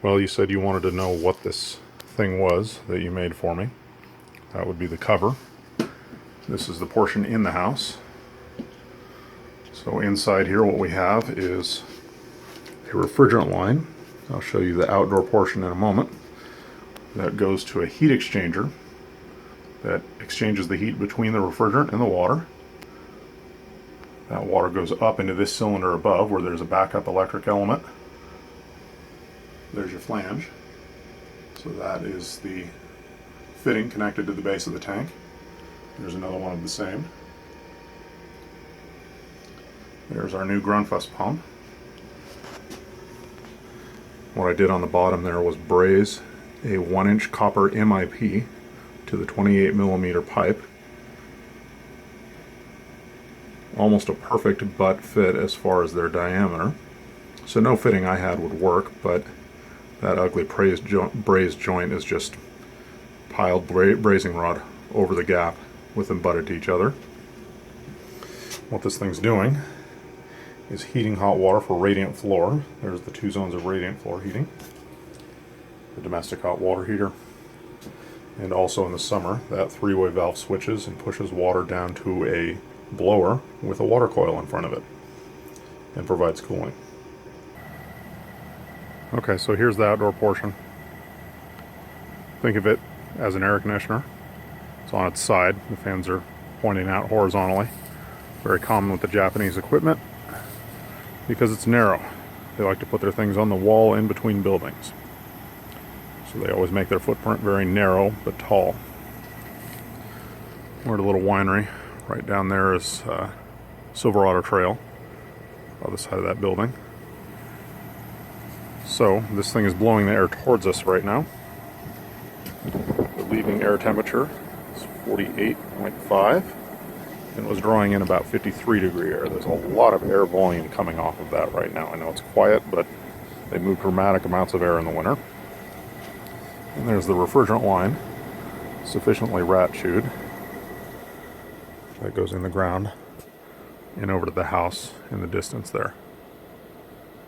Well, you said you wanted to know what this thing was that you made for me. That would be the cover. This is the portion in the house. So inside here what we have is a refrigerant line. I'll show you the outdoor portion in a moment. That goes to a heat exchanger that exchanges the heat between the refrigerant and the water. That water goes up into this cylinder above where there's a backup electric element. There's your flange. So that is the fitting connected to the base of the tank. There's another one of the same. There's our new Grundfuss pump. What I did on the bottom there was braze a 1-inch copper MIP to the 28mm pipe. Almost a perfect butt fit as far as their diameter. So no fitting I had would work, but that ugly braze joint is just piled brazing rod over the gap with them butted to each other. What this thing's doing is heating hot water for radiant floor. There's the 2 zones of radiant floor heating. The domestic hot water heater. And also in the summer, that 3-way valve switches and pushes water down to a blower with a water coil in front of it and provides cooling. Okay, so here's the outdoor portion. Think of it as an air conditioner. It's on its side. The fans are pointing out horizontally. Very common with the Japanese equipment because it's narrow. They like to put their things on the wall in between buildings. So they always make their footprint very narrow but tall. We're at a little winery. Right down there is Silverado Trail, on the side of that building. So this thing is blowing the air towards us right now. The leaving air temperature is 48.5 and was drawing in about 53-degree air. There's a lot of air volume coming off of that right now. I know it's quiet, but they move dramatic amounts of air in the winter. And there's the refrigerant line, sufficiently rat-chewed. That goes in the ground and over to the house in the distance there.